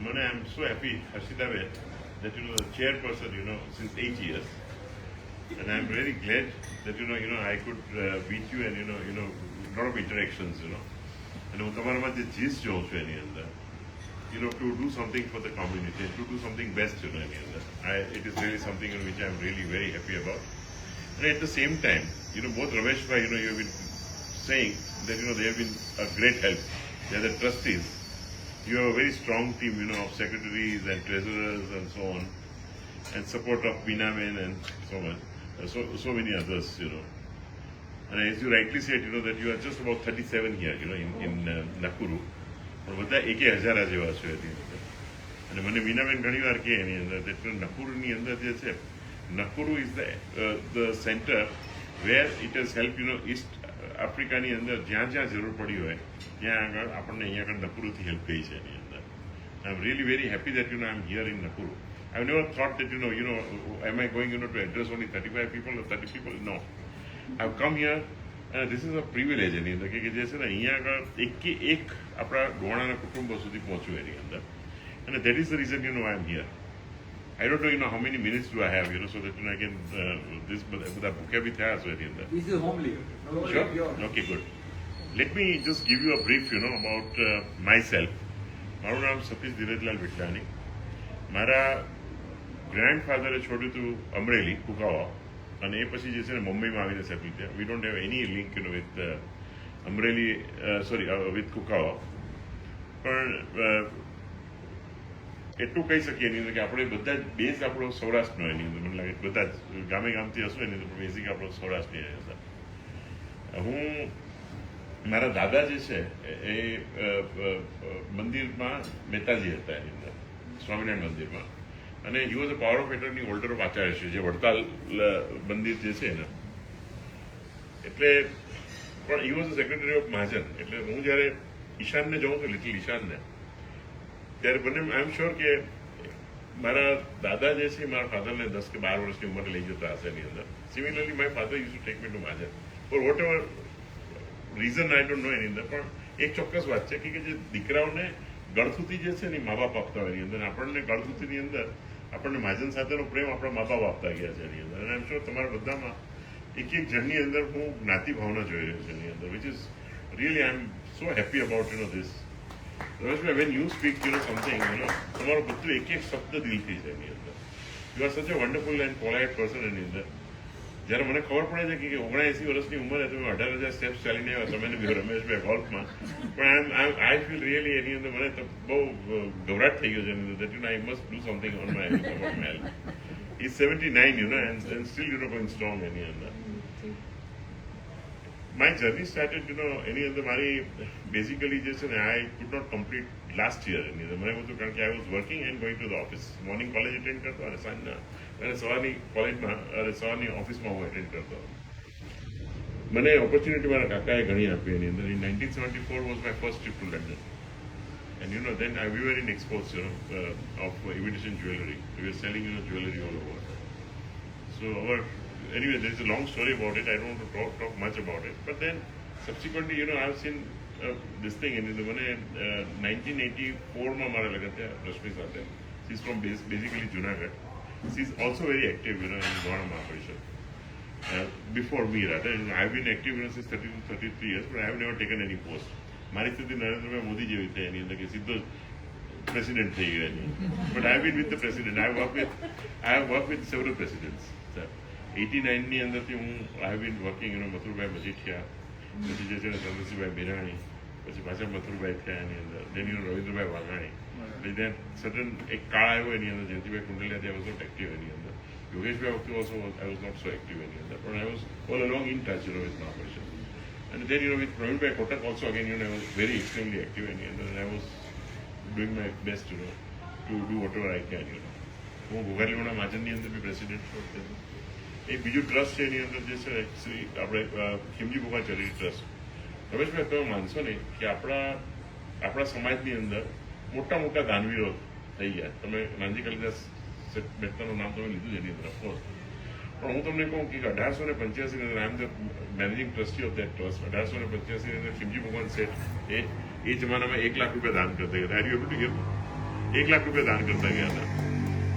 Mone, I'm so happy, Harshitabe, that the chairperson, since 8 years, and I'm very glad that I could meet you and lot of interactions, and હું તમારામાં જે જીસ જોઉં છું એની અંદર, to do something for the community, to do something best, એની અંદર. It is really something which I'm really very happy about. And at the same time, both Ramesh bhai, you have been saying that they have been a great help. They are the trustees. You have a very strong team, of secretaries and treasurers and so on, and support of Minamen and so on, so many others, And as you rightly said, that you are just about 37 here, in Nakuru. પણ બધા 1000 જેવા છે એની અંદર. અને મને મીનાબેન ઘણી વાર કહે એની અંદર નકુરુની અંદર જે છે, Nakuru is the centre where it has help east આફ્રિકાની અંદર જ્યાં જ્યાં જરૂર પડી હોય ત્યાં આગળ આપણને અહીંયા આગળ નકુરુથી હેલ્પ થઈ છે એની અંદર. I am really very happy that I am here in Nakuru. I've never thought that, am I going, to address only 35 people or 30 people? No. I've come here, and this is a privilege એની અંદર કે જે છે ને અહીંયા આગળ એકે એક આપણા ગોવાણાના કુટુંબો સુધી પહોંચવું એની અંદર. And that is the reason, I am here. I don't know, how many minutes do I have, so that, I can, this, બધા ભૂખ્યા બી થયા છો એની અંદર. This is homely. Sure? Okay, good. Let me just give you a brief, about myself. મારું નામ સતીશ ધીરજલાલ વિઠલાની. મારા ગ્રાન્ડફાધરે છોડ્યું હતું અમરેલી, કુકાવા, અને એ પછી જે છે ને મુંબઈમાં આવીને સેટલ થયા. We don't have any link with Amreli, with Kukava. પણ એટલું કહી શકીએ એની અંદર કે આપણે બધા જ બેઝ આપણો સૌરાષ્ટ્રનો એની અંદર મને લાગે બધા જ ગામે ગામથી હશું એની અંદર બેઝિક આપણો સૌરાષ્ટ્રની હતા. હું મારા દાદા જે છે એ મંદિરમાં મહેતાજી હતા એની અંદર, સ્વામિનારાયણ મંદિરમાં. અને he was a power of attorney holder of Acharyashri, જે વડતાલ મંદિર જે છે ને, એટલે પણ he was a secretary of Mahajan. એટલે હું જ્યારે ઈશાનને જોઉં છું, લિટલ ઈશાનને, ત્યારે બંને આઈ એમ શ્યોર કે મારા દાદા જે છે મારા ફાધરને 10 કે 12 વર્ષની ઉંમરે લઈ જતા હશે એની અંદર. Similarly my father use to take me to Mahajan for whatever reason, I don't know એની અંદર. પણ એક ચોક્કસ વાત છે કે જે દીકરાઓને ગળથુતી જે છે ને મા બાપ આપતા હોય એની અંદર, આપણને ગળથુતીની અંદર આપણને મહાજન સાથેનો પ્રેમ આપણા મા બાપ આપતા ગયા છે એની અંદર. અને આઈ એમ શ્યોર તમારા બધામાં એક જણની અંદર હું જ્ઞાતિ ભાવના જોઈ રહ્યો છું એની અંદર, which is really I am so happy about this. Rameshbhai, when you speak something, તમારું બધું એક શબ્દ દિલથી છે એની અંદર. You are such a wonderful and polite person એની અંદર. જ્યારે મને ખબર પડે છે કે 79 વર્ષની ઉંમરે તમે 18,000 સ્ટેપ્સ ચાલીને આવ્યા તમે રમેશભાઈ ગોલ્ફમાં, પણ આઈ ફીલ રિયલી એની અંદર મને તો બહુ ગભરાટ થઈ ગયો છે એની અંદર, that I must do something on my health. He's 79, and still, going strong એની અંદર. My journey started, એની અંદર મારી બેઝિકલી જે છે ને, I could not complete last year એની અંદર. મને બધું કારણ કે I was working and going to the office. Morning college attend કરતો અને સાંજના અને સવારની કોલેજમાં અને સવારની ઓફિસમાં હું અટેન્ડ કરતો. મને ઓપોર્ચ્યુનિટી મારા કાકાએ ઘણી આપી એની અંદર. In 1974 was my first trip to London. And then we were in expos, of imitation jewelry. We were selling, jewelry all over. So anyway, there's a long story about it. I don't want to talk much about it. But then subsequently, I've seen this thing. And in 1984, mara laga thya Rashmi Sathe. She's from basically Junagadh. She's also very active, in Gwana Mahaparishad. Before me, rather, I've been active, since 33 years, but I have never taken any post. મારી સ્થિતિ નરેન્દ્રભાઈ મોદી જેવી થઈ એની અંદર કે સીધો president થઈ ગયો એની. But I been with the president. I have work with several presidents. 89ની અંદરથી હું I have been working, Mathurbhai Majithia, પછી જે છે ને ચંદ્રસિંહભાઈ બિરાણી, પછી પાછા મથુરભાઈ થયા એની અંદર, દેન રવિન્દ્રભાઈ વાઘાણી. દેન સડન એક કાળ આવ્યો એની અંદર, જયંતિભાઈ કુંડલિયા ત્યાં વોઝ નોટ એક્ટિવ એની અંદર. યોગેશભાઈ વખતે also I was not so active એની અંદર, પણ I was all along in touch with Mahaparishad. And then, with Praveenbhai Kotak also, again, I was very extremely active and I was doing my best, to do whatever I can, હું ભોગાલીવાડા મહાજનની અંદર બી president હતો. એક બીજું trust છે એની અંદર જે છે આપણે ખીમજી ભોગા ચેરિટી ટ્રસ્ટ. રમેશભાઈ, તમે માનશો નહીં કે આપણા સમાજની અંદર મોટા મોટા દાનવીરો થઈ ગયા. તમે નાનજી કાલિદાસ મહેતાનું નામ તમે લીધું છે એની અંદર, ઓફકોર્સ. પણ હું તમને કહું કે 1885 ની અંદર I am the managing trustee of that trust. 1885 ની અંદર ખીમજી ભગવાન શેઠ એ જમાનામાં 1 લાખ રૂપિયા દાન કરતા હતા. Are you able to here? 1 lakh રૂપિયા દાન કરતા ગયા હતા.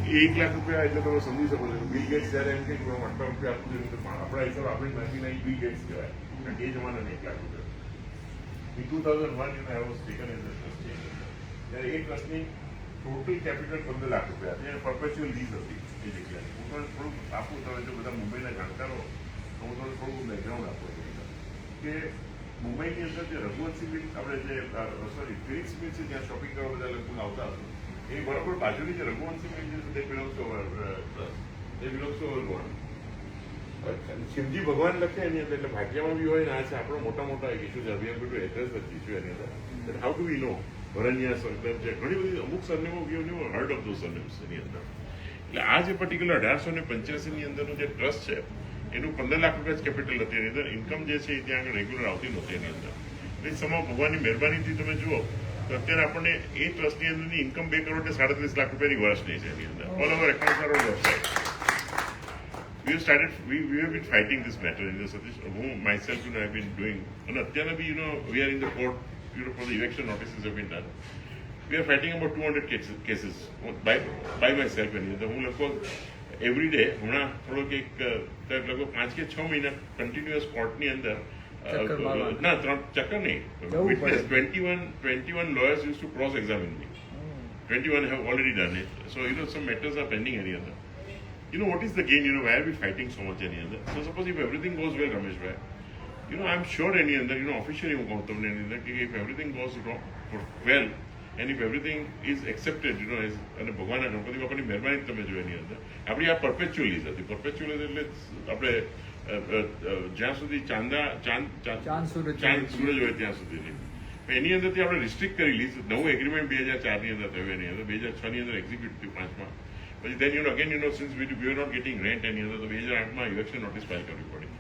એ 1 લાખ રૂપિયા એટલે તમે સમજી શકો છો બિલ ગેટ્સ જયારે એમ કે આટલા રૂપિયા આપવું જોઈએ તો આપણા હિસાબ આપણે નાખીને બિલ ગેટ્સ કહેવાય એ જમાનાને 1 લાખ રૂપિયા. In 2001, I was taken in the trust. ત્યારે એ ટ્રસ્ટની ટોટલ કેપિટલ 15 લાખ રૂપિયા હતી અને પરપેચ્યુઅલ લીઝ હતી એ જગ્યાએ. હું તમને થોડુંક આપું તમે જો બધા મુંબઈના જાણકારો તો હું તમને થોડુંક બેકગ્રાઉન્ડ આપું કે મુંબઈની અંદર જે રઘુવંશી મિલ આપણે જે સોરી ફિનિક્સ મિલ છે જ્યાં શોપિંગ કરવા બધા લગભગ આવતા હતા એ બરાબર બાજુની જે રઘુવંશી મિલ છે તે બિલોંગ્સ ટુ અવર ટ્રસ્ટ એ belongs to our government. Shivji ભગવાન લખે એની અંદર એટલે ભાગ્યમાં બી હોય ને આ છે આપણો મોટા એક ઇસ્યુ છે we have to address the issue એની અંદર હાઉ ડુ વી નો ભરણિયા સરદાર છે ઘણી બધી અમુક સરનેમો we have never heard of those surnames એની અંદર. એટલે આ જે પર્ટિક્યુલર 1885 ની અંદરનો જે ટ્રસ્ટ છે એનું 15 લાખ રૂપિયા જ કેપિટલ હતી એની અંદર. ઇન્કમ જે છે એ ત્યાં આગળ રેગ્યુલર આવતી નહોતી એની અંદર. એટલે સમા ભગવાનની મહેરબાનીથી તમે જુઓ તો અત્યારે આપણને એ ટ્રસ્ટની અંદરની ઇન્કમ 2 કરોડ ને 37 લાખ રૂપિયાની વર્ષની છે એની અંદર. All over account are on website. We have been fighting this matter in the Satish, who myself, I've been doing, and અત્યારે બી, we are in the court, for the eviction notices have been done. We are fighting about 200 cases by myself, and હું લગભગ every day, હમણાં થોડોક લગભગ 5 કે 6 મહિના continuous કોર્ટની અંદર ના 3 ચક્કર નહીં, witness 21 lawyers used to cross examine me. 21 have already done it. So some matters are pending any other. What is the gain? Why are we fighting so much any other? So suppose if everything goes well, Ramesh bhai, I'm sure any other, officially if everything goes well, and if everything is accepted, as અને ભગવાનના ગણપતિ બાપાની મહેરબાની તમે જો એની અંદર આપણી આ perpetual lease હતી. પરપેચ્યુઅલ એટલે આપણે જ્યાં સુધી ચાંદ સૂરજ હોય ત્યાં સુધીની એની અંદરથી આપણે રિસ્ટ્રિક્ટ કરી લીઝ. નવું એગ્રીમેન્ટ 2004 ની અંદર થયું એની અંદર 2006 ની અંદર એક્ઝિક્યુટ થયું 5માં. પછી then again since we were not getting rent એની અંદર તો 2008માં ઇલેક્શન નોટિસ ફાઇલ કરવી પડી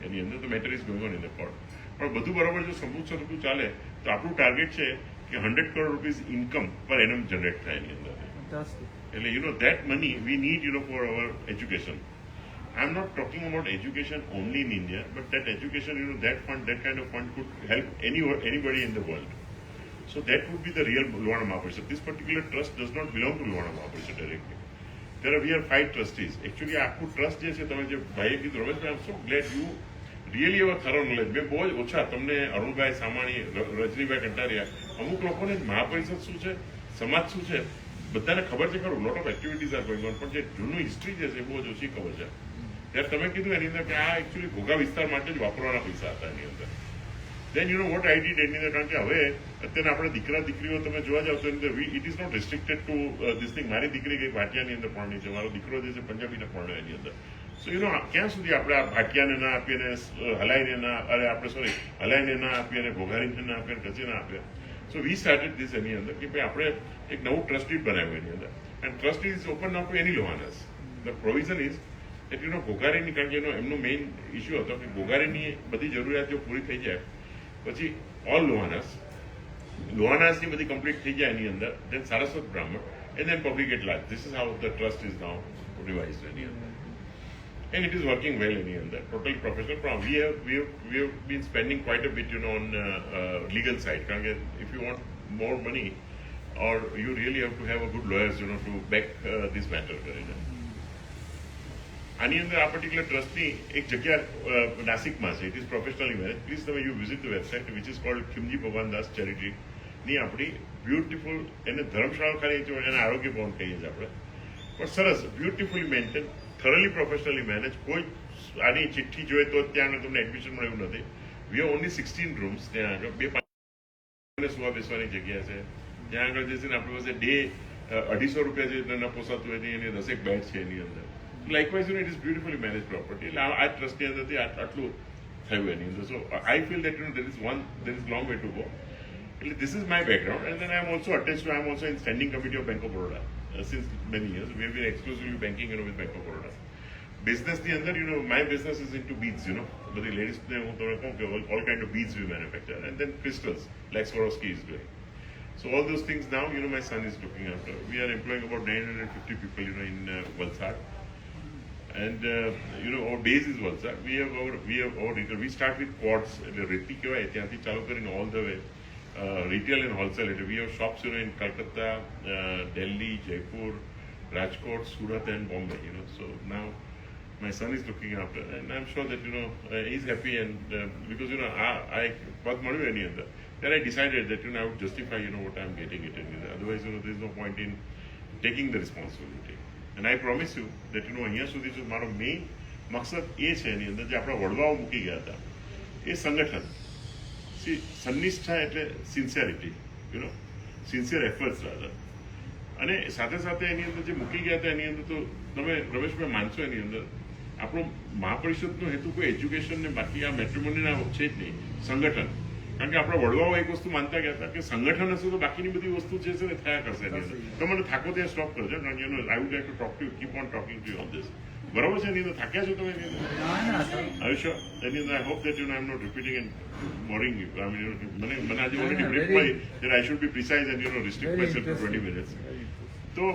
એની અંદર. તો matter is going on in the court. પણ બધું બરાબર જો સમૃદ્ધ ચાલે તો આપણું ટાર્ગેટ છે કે 100 crore rupees ઇન્કમ પર એનમ જનરેટ થાય એની અંદર. એટલે that money we need for our education. I'm not talking about education only in India, but that education, that kind of fund could help anybody in the world. So that would be the real Luana Mahaparishad. This particular trust does not belong to Luana Mahaparishad directly. We are 5 trustees. Actually, આખું trust જે છે તમે જે ભાઈએ કીધું રમેશભાઈ, આઈ am so glad you really એવા થરો knowledge. મેં બહુ જ ઓછા તમને અરુણભાઈ સામાણી, રજનીભાઈ કંટારિયા, અમુક લોકોને મહાપરિષદ શું છે, સમાજ શું છે બધાને ખબર છે ખરું. Lot of activities are going on, પણ જે જૂનું હિસ્ટ્રી જે છે એ બહુ જ ઓછી ખબર છે. ત્યારે તમે કીધું એની અંદર કે આ એકચ્યુઅલી ઘોઘા વિસ્તાર માટે જ વાપરવાના પૈસા હતા એની અંદર. Then what I did એની અંદર, કારણ કે હવે અત્યારે આપણે દીકરીઓ તમે જોવા જાવ તો it is not restricted to this thing. મારી દીકરી કઈ ભાટિયાની અંદર પરણી છે, મારો દીકરો જે છે પંજાબીને પરણ્યો એની અંદર. સો ક્યાં સુધી આપણે આ ભાટિયાને ના આપીએ ને હલાઈને ના હલાઈને ના આપીએ ને ઘોઘારીને ના આપીએ ને કચી ના આપીએ. સો વી સ્ટાર્ટેડ ધીસ એની અંદર કે ભાઈ આપણે એક નવું ટ્રસ્ટી બનાવ્યું એની અંદર. And trustee is open now to any Lohanas. The provision is at ઘોઘારીની, કારણ કે એમનો મેઇન ઇસ્યુ હતો કે ઘોઘારીની બધી જરૂરિયાતો પૂરી થઈ જાય પછી ઓલ લોહાનાસની બધી કમ્પ્લીટ થઈ જાય એની અંદર, then Saraswat Brahmin and then public at large. This is how the trust is now revised એની અંદર. And it is working well in the end. Totally professional. We have been spending quite a bit, on legal side. If you want more money, or you really have to have a good lawyers, to back this matter. આની અંદર આ particular ટ્રસ્ટની એક જગ્યા નાસિકમાં છે. It is professionally manage. Please તમે you visit the website which is called Khimji Bhagwan Das ચેરિટીની આપણી બ્યુટિફુલ એને ધર્મશાળા ખાલી એને આરોગ્ય ભવન કહીએ છીએ આપણે, પણ સરસ beautifully maintain, thoroughly professionally managed. કોઈ આની ચિઠ્ઠી જોઈએ તો ત્યાં આગળ તમને એડમિશન મળે એવું નથી. વી હેવ ઓનલી 16 રૂમ્સ ત્યાં આગળ. 2 સુવા બેસવાની જગ્યા છે ત્યાં આગળ. જે છે ને આપણી પાસે ડે 250 રૂપિયા જે ન પોસાતું હોય એની 10 બેડ છે એની અંદર. Likewise it is beautifully manage property. એટલે આ ટ્રસ્ટની અંદરથી આટલું થયું એની અંદર. So I feel that there is long way to go. એટલે this is my background. And then I am also attached I am also in standing committee of bank of Baroda. Since many years, we have been exclusively banking, with Bank of Baroda. Business the under, my business is into beads, but the ladies, all kind of beads we manufacture, and then crystals, like Swarovski is doing. So all those things now, my son is looking after. We are employing about 950 people, in Valsad, and our base is Valsad. We have our we start with quartz, Riti kehvaye, ત્યાંથી ચાલુ કરીને all the way retail and wholesale. We have shops, in Calcutta, Delhi, Jaipur, Rajkot, Surat, and Bombay. So now my son is looking after, and I'm sure that he's happy. And because I what મળ્યું એની અંદર, then I decided that I would justify what I'm getting it. Otherwise, there's no point in taking the responsibility. And I promise you that અહીંયા સુધી જો મારો main મકસદ એ છે એની અંદર જે આપણા વડવાઓ મૂકી ગયા હતા એ સંગઠન. સન્નિષ્ઠા એટલે સિન્સિયરિટી, સિન્સિયર એફર્ટ્સ રાધર. અને સાથે સાથે એની અંદર જે મૂકી ગયા હતા એની અંદર તો તમે રમેશભાઈ માનશો એની અંદર આપણો મહાપરિષદનો હેતુ કોઈ એજ્યુકેશન ને બાકી આ મેટ્રિમોનીના છે જ નહીં, સંગઠન. કારણ કે આપણા વડવાઓ એક વસ્તુ માનતા ગયા હતા કે સંગઠન હશે તો બાકીની બધી વસ્તુ જે છે ને થયા કરશે એની અંદર. તો મને થાકો ત્યાં સ્ટોપ કરજો. કારણ કે I would like to talk to keep on talking two on this. બરાબર છે એની અંદર? થાક્યા છો તમે એની અંદર? આયુષ્ય એની અંદર I hope that I am not repeating and boring you. I mean, મને આજે already briefed by that I should be precise and restrict myself to 20 minutes. તો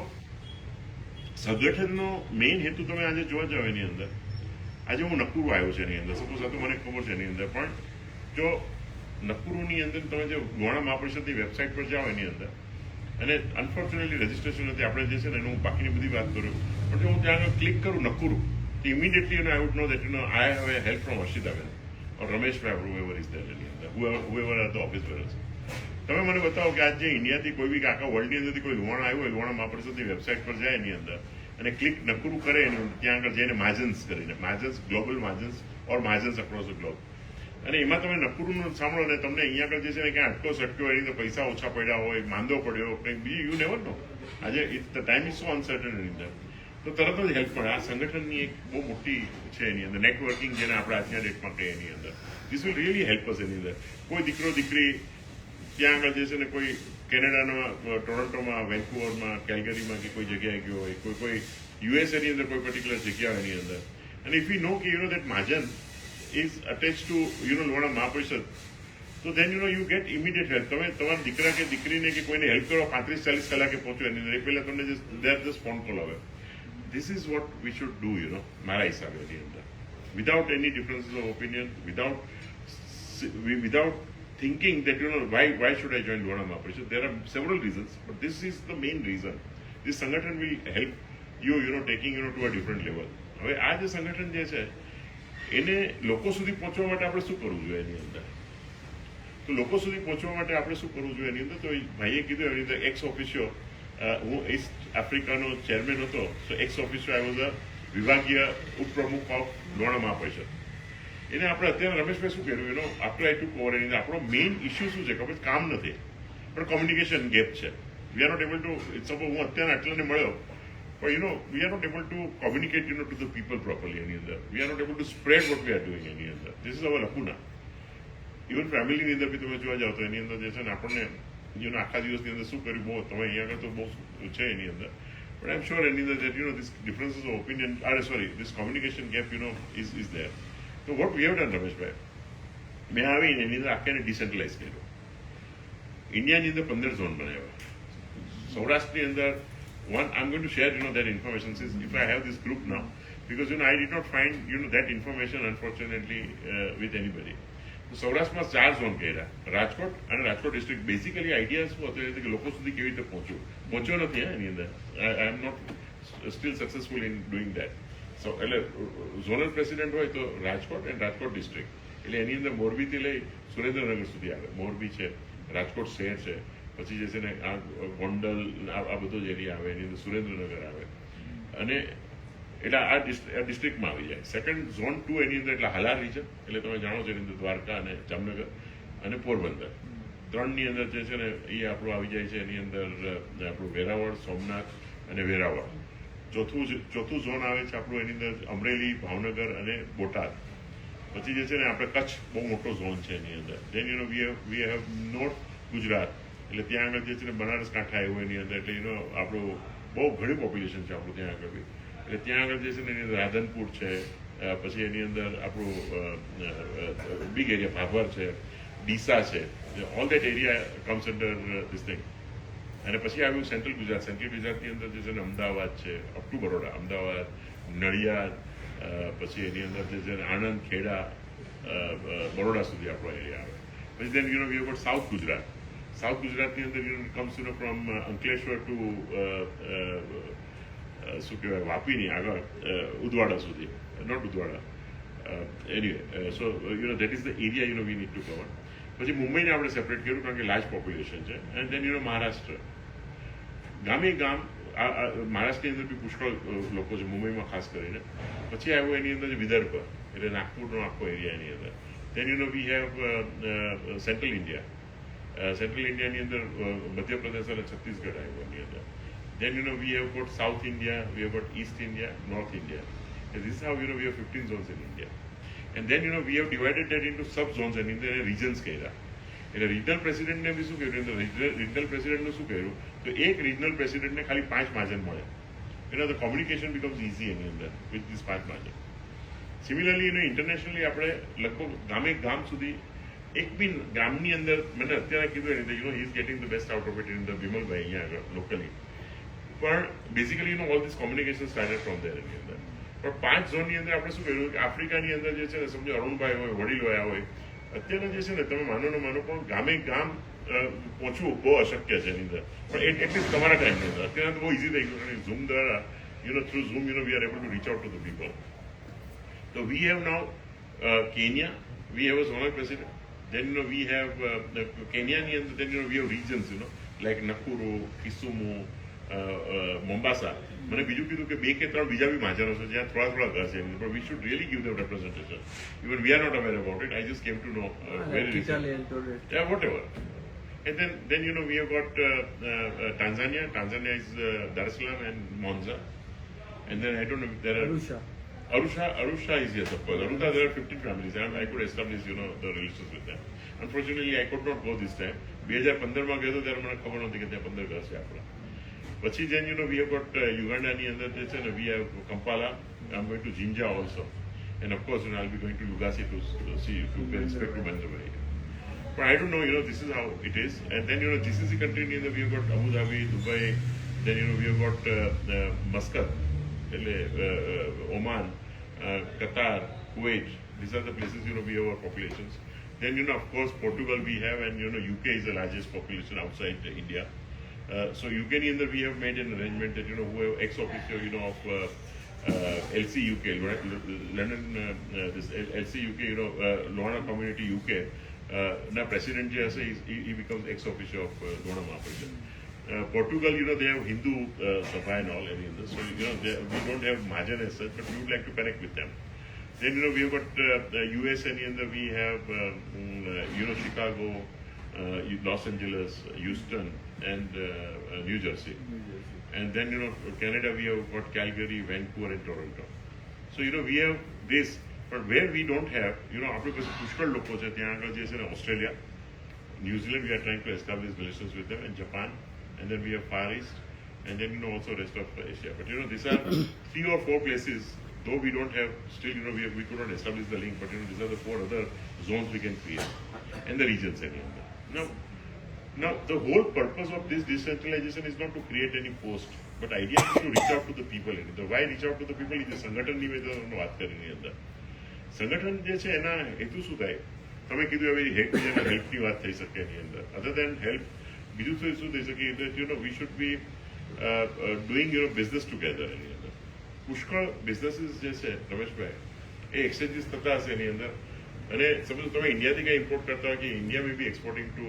સંગઠનનો મેઇન હેતુ તમે આજે જોવા જાવ એની અંદર, આજે હું નકુરુ આવ્યો છે એની અંદર, સપોઝ આ તો મને ખબર છે એની અંદર, પણ જો નકુરુની અંદર તમે જે ગોણા મહાપરિષદની વેબસાઇટ પર જાઓ એની અંદર, અને અનફોર્ચ્યુનેટલી રજીસ્ટ્રેશન નથી, આપણે જે છે ને એનું હું બાકીની બધી વાત કરું, પણ જો હું ત્યાં આગળ ક્લિક કરું Nakuru, immediately I would know that I have a help from Arshitaben or Rameshbhai, whoever is there in the whoever are the office bearers. તમે મને બતાવો કે આજે ઇન્ડિયાથી કોઈ બી આખા વર્લ્ડની અંદરથી કોઈ લુહાણ આવ્યો હોય, લુહાણા મહાપરિષદની વેબસાઇટ પર જાય એની અંદર અને ક્લિક નકુરુ કરે એની ત્યાં આગળ જઈને મહાજન્સ કરીને, Mahajans global Mahajans or Mahajans across the globe, અને એમાં તમે નકુરુનું સાંભળો ને તમને અહીંયા આગળ જે છે ને ક્યાં અટકો સટક્યો હોય, એની પૈસા ઓછા પડ્યા હોય, માંદો પડ્યો કંઈક બીજું, યુ નેવર નો. આજે ધ ટાઈમ ઇઝ સો અનસર્ટન એની અંદર, તો તરત જ હેલ્પ મળે. આ સંગઠનની એક બહુ મોટી છે એની અંદર, નેટવર્કિંગ જેને આપણે આજના ડેટમાં કહીએ એની અંદર. This will really help us એની અંદર. કોઈ દીકરો દીકરી ત્યાં આગળ જે છે ને કોઈ કેનેડામાં, ટોરન્ટોમાં, વેન્કુવરમાં, કેલ્ગરીમાં કે કોઈ જગ્યાએ ગયો હોય, કોઈ યુએસએની અંદર કોઈ પર્ટિક્યુલર જગ્યા એની અંદર, અને ઇફ યુ નો કે that Mahajan is attach to Luhana Mahaparishad, તો then you get immediate help. તમે તમારા દીકરા કે દીકરીને કે કોઈને હેલ્પ કરો 35-40 કલાકે પહોંચો એની અંદર, એ પહેલાં તમને જસ્ટ ફોન કોલ આવે. This is what we should do, મારા હિસાબે એની અંદર, without any differences of opinion, without thinking that why should I join Luhana Mahaparishad. There are several reasons, but this is the main reason. This સંગઠન will help you taking to a different level. હવે આ જે સંગઠન જે છે એને લોકો સુધી પહોંચવા માટે આપણે શું કરવું જોઈએ એની અંદર? તો લોકો સુધી પહોંચવા માટે આપણે શું કરવું જોઈએ એની અંદર? તો ભાઈએ કીધું એની અંદર એક્સ ઓફિશિયો, હું ઈસ્ટ આફ્રિકાનો ચેરમેન હતો, તો x officio I was a વિભાગીય ઉપપ્રમુખ ઓફ લુહાણા મહાપરિષદ. એને આપણે અત્યારે રમેશભાઈ શું કર્યું, આફ્ટર આઈ ટુક ઓવર એની અંદર આપણો મેઇન ઇસ્યુ શું છે ખબર? કામ નથી, પણ કોમ્યુનિકેશન ગેપ છે. We are not able to, suppose હું અત્યારે આટલાને મળ્યો, પણ we are not able to communicate to the people properly એની અંદર. We are not able to spread what we are doing એની અંદર. This is our lacuna. Even ફેમિલીની અંદર બી તમે જોવા જાવ તો એની અંદર જે છે ને આપણને આખા દિવસની અંદર શું કર્યું, બહુ તમે અહીંયા આગળ તો બહુ છે એની અંદર, but I'm sure any that this differences of opinion, this communication gap is there. So what we have done, Rameshbhai, મેં આવીને એની અંદર આખાને ડિસેન્ટ્રલાઇઝ કર્યો. ઇન્ડિયાની અંદર 15 ઝોન બનાવ્યા. સૌરાષ્ટ્રની અંદર I'm going to share that information, since if I have this group now, because I did not find that information unfortunately with anybody. તો સૌરાષ્ટ્રમાં 4 ઝોન કર્યા, રાજકોટ અને રાજકોટ ડિસ્ટ્રિક્ટ. બેઝિકલી આઈડિયા શું હતો કે લોકો સુધી કેવી રીતે પહોંચ્યો નથી એની અંદર. I am not still successful in doing that. So એટલે ઝોનલ પ્રેસિડેન્ટ હોય તો રાજકોટ એન્ડ રાજકોટ ડિસ્ટ્રિક્ટ, એટલે એની અંદર મોરબીથી લઈ સુરેન્દ્રનગર સુધી આવે. મોરબી છે, રાજકોટ શહેર છે, પછી જે છે ને આ ગોંડલ, આ બધો જ એરિયા આવે, એની અંદર સુરેન્દ્રનગર આવે, અને એટલે આ ડિસ્ટ્રિક્ટમાં આવી જાય. સેકન્ડ ઝોન 2 એની અંદર એટલે હાલાર રીજન, એટલે તમે જાણો છો એની અંદર દ્વારકા અને જામનગર અને પોરબંદર. 3ની અંદર જે છે ને એ આપણું આવી જાય છે એની અંદર આપણું વેરાવળ, સોમનાથ અને વેરાવળ. ચોથું ઝોન આવે છે આપણું એની અંદર અમરેલી, ભાવનગર અને બોટાદ. પછી જે છે ને આપણે કચ્છ બહુ મોટો ઝોન છે એની અંદર. Then we have north Gujarat, એટલે ત્યાં આગળ જે છે ને બનાસકાંઠા એવું એની અંદર, એટલે આપણું બહુ ઘણી પોપ્યુલેશન છે આપણું ત્યાં આગળ બી. એટલે ત્યાં આગળ જે છે ને એની અંદર રાધનપુર છે, પછી એની અંદર આપણું બિગ એરિયા ભાભર છે, ડીસા છે, all that area comes under this thing. અને પછી આવ્યું સેન્ટ્રલ ગુજરાત. સેન્ટ્રલ ગુજરાતની અંદર જે છે ને અમદાવાદ છે, અપ ટુ બરોડા, અમદાવાદ, નડિયાદ, પછી એની અંદર જે છે ને આણંદ, ખેડા, બરોડા સુધી આપણો એરિયા આવે. પછી then we have got south Gujarat, south ગુજરાતની અંદર કમ્સ ફ્રોમ અંકલેશ્વર ટુ શું કહેવાય વાપીની આગળ ઉદવાડા સુધી, not Udvada, anyway. So that is the area we need to cover. પછી મુંબઈને આપણે સેપરેટ કર્યું કારણ કે લાર્જ પોપ્યુલેશન છે. એન્ડ દેન મહારાષ્ટ્ર, ગામે ગામ મહારાષ્ટ્રની અંદર બી પુષ્કળ લોકો છે, મુંબઈમાં ખાસ કરીને. પછી આવ્યો એની અંદર વિદર્ભ, એટલે નાગપુરનો આખો એરિયા એની અંદર. Then we have central India. Central ઇન્ડિયાની અંદર મધ્યપ્રદેશ અને છત્તીસગઢ આવ્યો એની અંદર. Then we have got South India, we have got East India, North India. And this is how we have 15 zones in India. And then we have divided that into sub-zones and in the regions કર્યા. એટલે regional પ્રેસિડેન્ટને બી શું કર્યું, regional પ્રેસિડેન્ટનું શું કર્યું, તો એક regional પ્રેસિડેન્ટને ખાલી 5 margin મળે. ધ કોમ્યુનિકેશન બીકમ્સ ઇઝી એની અંદર with this 5 margin. Similarly internationally આપણે લગભગ ગામે ગામ સુધી એક બી ગામની અંદર, મને અત્યારે કીધું એની he is getting the best out of it in the Vimalbhai અહીંયા આગળ લોકલી. પણ basically all this communication started from there એની અંદર. પણ 5 ઝોનની અંદર આપણે શું કર્યું કે આફ્રિકાની અંદર જે છે ને, સમજો અરુણભાઈ હોય, વડીલ હોય, હોય, અત્યારે જે છે ને, તમે માનો ન માનો પણ ગામે ગામ પહોંચવું બહુ અશક્ય છે એની અંદર. પણ એટલીસ્ટ તમારા ટાઈમની અંદર અત્યારે તો બહુ ઇઝી થઈ ગયું. ઝૂમ દ્વારા through Zoom we are able to reach out to the people. તો we have now Kenya, we have a zonal president. Then we have Kenyani, and then we have regions, like Nakuru, Kisumu, Mombasa. મને બીજું કીધું કે 2 કે 3 બીજા બી મહાજનો છે જ્યાં થોડા થોડા ઘર છે, but we should really give them representation. Even we are not aware about it. I just came to know very recently. Yeah, whatever. And then we have got Tanzania. Tanzania is Dar es Salaam and Monza. And then I don't know if there are Arusha is, yes, of course. Arusha, there are 15 families. I could establish, the relations with them. Unfortunately, I could not go this time. 2015 માં ગયો તો ત્યારે મને ખબર નહોતી કે ત્યાં 15 ઘર છે આપણા. પછી then we have got Uganda ની અંદર જે છે ને, we have Kampala. I'm going to Jinja also. And of course, I'll be going to Lugasi to see, to pay respect to Mandalay. But I don't know, this is how it is. And then, GCC country in the, we have got Abu Dhabi, Dubai. Then, we have got Muscat, Oman, Qatar, Kuwait. These are the places, we have our populations. Then, of course, Portugal we have, and, UK is the largest population outside India. So UK in the, we have made an arrangement that, who have ex-officio, of LC UK, London, this LC UK, Luana Community UK. Now President he becomes ex-officio of Luana Mahaprajha. Portugal, they have Hindu Sabha and all, so, we don't have Mahajan as such, but we would like to connect with them. Then, we have got US and we have, Chicago, Los Angeles, Houston, and New Jersey. And then, Canada, we have got Calgary, Vancouver, and Toronto. So, we have this, but where we don't have, આપણે પાસે પુષ્કળ લોકો છે ત્યાં આગળ જે છે ને, Australia, New Zealand, we are trying to establish relations with them, and Japan. And then we have Far East, and then also rest of Asia. But these are 3 or 4 places. Though we don't have, still we could not establish the link. But these are the 4 other zones we can create, and the regions anyway. Now the whole purpose of this decentralization is not to create any post, but idea is to reach out to the people. The why reach out to the people is સંગઠન નિવેદનનો વાત કરીને અંદર. સંગઠન જે છે એના હેતુ શું થાય? તમે કીધું હવે એકબીજાને હેલ્પની વાત થઈ શકે એની અંદર. અધર દેન હેલ્પ, બીજું શું થઈ શકે? We should be doing business together એની અંદર. પુષ્કળ બિઝનેસીસ જે છે રમેશભાઈ, એ એક્સચેન્જીસ થતા હશે એની અંદર. અને સમજો તમે ઇન્ડિયાથી કંઈ ઇમ્પોર્ટ કરતા હોય કે India may be exporting to